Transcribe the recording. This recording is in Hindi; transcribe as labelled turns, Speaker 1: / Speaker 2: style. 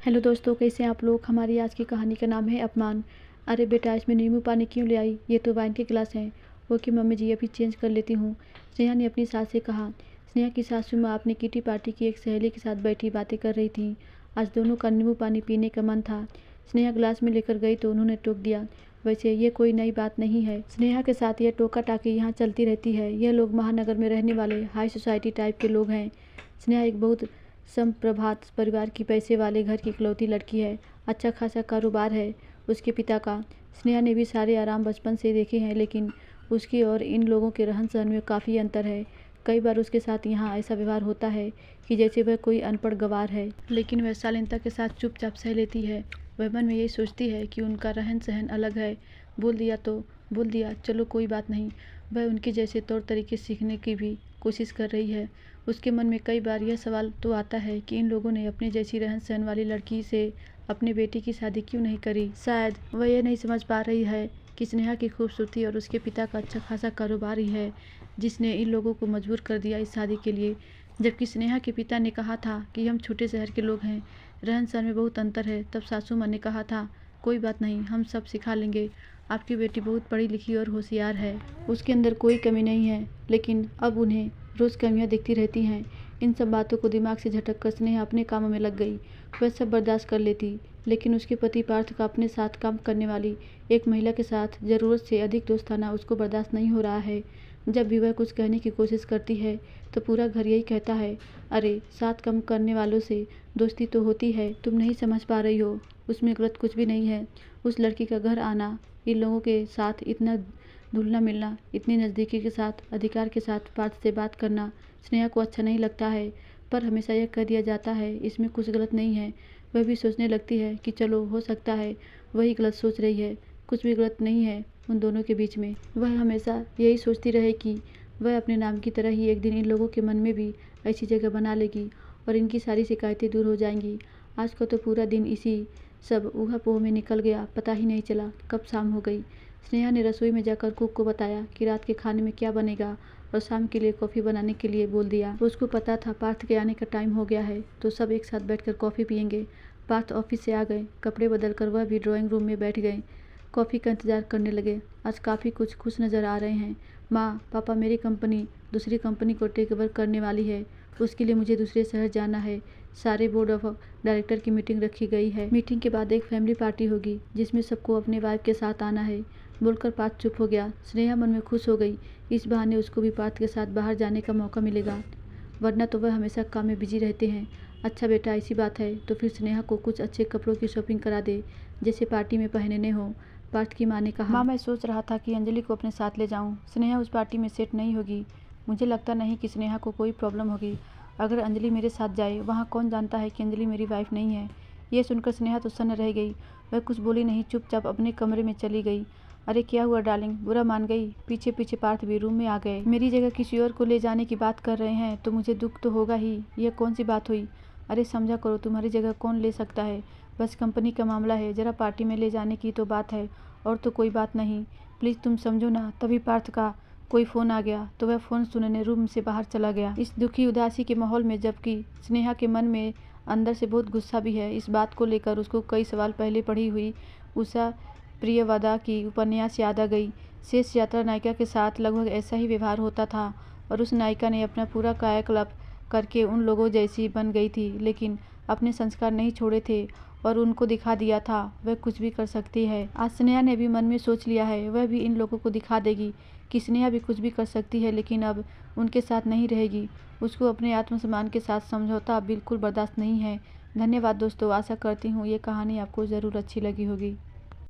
Speaker 1: हेलो दोस्तों, कैसे हैं आप लोग। हमारी आज की कहानी का नाम है अपमान। अरे बेटा, इसमें नींबू पानी क्यों ले आई, ये तो वाइन के गिलास हैं। वो कि मम्मी जी अभी चेंज कर लेती हूँ, स्नेहा ने अपनी सास से कहा। स्नेहा की सासू माँ अपनी किटी पार्टी की एक सहेली के साथ बैठी बातें कर रही थी। आज दोनों का नींबू पानी पीने का मन था। स्नेहा गिलास में लेकर गई तो उन्होंने टोक दिया। वैसे ये कोई नई बात नहीं है, स्नेहा के साथ यह टोका टाकी यहाँ चलती रहती है। यह लोग महानगर में रहने वाले हाई सोसाइटी टाइप के लोग हैं। स्नेहा एक बहुत संप्रभात परिवार की पैसे वाले घर की इकलौती लड़की है। अच्छा खासा कारोबार है उसके पिता का। स्नेहा ने भी सारे आराम बचपन से देखे हैं, लेकिन उसकी और इन लोगों के रहन सहन में काफ़ी अंतर है। कई बार उसके साथ यहाँ ऐसा व्यवहार होता है कि जैसे वह कोई अनपढ़ गंवार है, लेकिन वह शालीनता के साथ चुपचाप सह लेती है। वह मन में यही सोचती है कि उनका रहन सहन अलग है। बोल दिया तो बोल दिया, चलो कोई बात नहीं। वह उनके जैसे तौर तरीके सीखने की भी कोशिश कर रही है। उसके मन में कई बार यह सवाल तो आता है कि इन लोगों ने अपनी जैसी रहन सहन वाली लड़की से अपने बेटे की शादी क्यों नहीं करी। शायद वह यह नहीं समझ पा रही है कि स्नेहा की खूबसूरती और उसके पिता का अच्छा खासा कारोबार ही है जिसने इन लोगों को मजबूर कर दिया इस शादी के लिए। जबकि स्नेहा के पिता ने कहा था कि हम छोटे शहर के लोग हैं, रहन सहन में बहुत अंतर है। तब सासू माँ ने कहा था, कोई बात नहीं, हम सब सिखा लेंगे। आपकी बेटी बहुत पढ़ी लिखी और होशियार है, उसके अंदर कोई कमी नहीं है। लेकिन अब उन्हें रोज़ कमियां दिखती रहती हैं। इन सब बातों को दिमाग से झटक कर स्नेहा अपने कामों में लग गई। वह सब बर्दाश्त कर लेती, लेकिन उसके पति पार्थ का अपने साथ काम करने वाली एक महिला के साथ ज़रूरत से अधिक दोस्ताना उसको बर्दाश्त नहीं हो रहा है। जब भी वह कुछ कहने की कोशिश करती है तो पूरा घर यही कहता है, अरे साथ काम करने वालों से दोस्ती तो होती है, तुम नहीं समझ पा रही हो, उसमें गलत कुछ भी नहीं है। उस लड़की का घर आना, इन लोगों के साथ इतना घुलना मिलना, इतनी नज़दीकी के साथ अधिकार के साथ पार्थ से बात करना स्नेहा को अच्छा नहीं लगता है। पर हमेशा यह कह दिया जाता है इसमें कुछ गलत नहीं है। वह भी सोचने लगती है कि चलो हो सकता है वही गलत सोच रही है, कुछ भी गलत नहीं है उन दोनों के बीच में। वह हमेशा यही सोचती रहे कि वह अपने नाम की तरह ही एक दिन इन लोगों के मन में भी ऐसी जगह बना लेगी और इनकी सारी शिकायतें दूर हो जाएंगी। आज का तो पूरा दिन इसी सब ऊहा-पोह में निकल गया, पता ही नहीं चला कब शाम हो गई। स्नेहा ने रसोई में जाकर कुक को बताया कि रात के खाने में क्या बनेगा और शाम के लिए कॉफ़ी बनाने के लिए बोल दिया। उसको पता था पार्थ के आने का टाइम हो गया है तो सब एक साथ बैठकर कॉफ़ी पियेंगे। पार्थ ऑफिस से आ गए, कपड़े बदलकर वह भी ड्राइंग रूम में बैठ गए। कॉफ़ी का इंतज़ार करने लगे। आज काफ़ी कुछ खुश नज़र आ रहे हैं। माँ पापा, मेरी कंपनी दूसरी कंपनी को टेक ओवर करने वाली है, उसके लिए मुझे दूसरे शहर जाना है। सारे बोर्ड ऑफ डायरेक्टर की मीटिंग रखी गई है। मीटिंग के बाद एक फैमिली पार्टी होगी जिसमें सबको अपने वाइफ के साथ आना है। बोलकर पार्थ चुप हो गया। स्नेहा मन में खुश हो गई, इस बहाने उसको भी पार्थ के साथ बाहर जाने का मौका मिलेगा, वरना तो वह हमेशा काम में बिजी रहते हैं। अच्छा बेटा, ऐसी बात है तो फिर स्नेहा को कुछ अच्छे कपड़ों की शॉपिंग करा दे, जैसे पार्टी में पहनने हो। पार्थ की माँ ने कहा, माँ मैं सोच रहा था कि अंजलि को अपने साथ ले जाऊँ, स्नेहा उस पार्टी में सेट नहीं होगी। मुझे लगता नहीं कि स्नेहा को कोई प्रॉब्लम होगी अगर अंजलि मेरे साथ जाए। वहाँ कौन जानता है कि अंजलि मेरी वाइफ नहीं है। ये सुनकर स्नेहा तो सन्न रह गई। वह कुछ बोली नहीं, चुपचाप अपने कमरे में चली गई। अरे क्या हुआ डार्लिंग, बुरा मान गई। पीछे पीछे पार्थ भी रूम में आ गए। मेरी जगह किसी और को ले जाने की बात कर रहे हैं तो मुझे दुख तो होगा ही। यह कौन सी बात हुई। अरे समझा करो, तुम्हारी जगह कौन ले सकता है, बस कंपनी का मामला है, जरा पार्टी में ले जाने की तो बात है, और तो कोई बात नहीं, प्लीज़ तुम समझो ना। तभी पार्थ का कोई फ़ोन आ गया तो वह फ़ोन सुनने रूम से बाहर चला गया। इस दुखी उदासी के माहौल में जबकि स्नेहा के मन में अंदर से बहुत गुस्सा भी है, इस बात को लेकर उसको कई सवाल पहले पढ़ी हुई उषा प्रियवदा की उपन्यास याद आ गई। शेष यात्रा नायिका के साथ लगभग ऐसा ही व्यवहार होता था और उस नायिका ने अपना पूरा कायाकल्प करके उन लोगों जैसी बन गई थी, लेकिन अपने संस्कार नहीं छोड़े थे और उनको दिखा दिया था वह कुछ भी कर सकती है। आज स्नेहा ने भी मन में सोच लिया है वह भी इन लोगों को दिखा देगी कि स्नेहा भी कुछ भी कर सकती है, लेकिन अब उनके साथ नहीं रहेगी। उसको अपने आत्मसम्मान के साथ समझौता अब बिल्कुल बर्दाश्त नहीं है। धन्यवाद दोस्तों, आशा करती हूँ ये कहानी आपको ज़रूर अच्छी लगी होगी।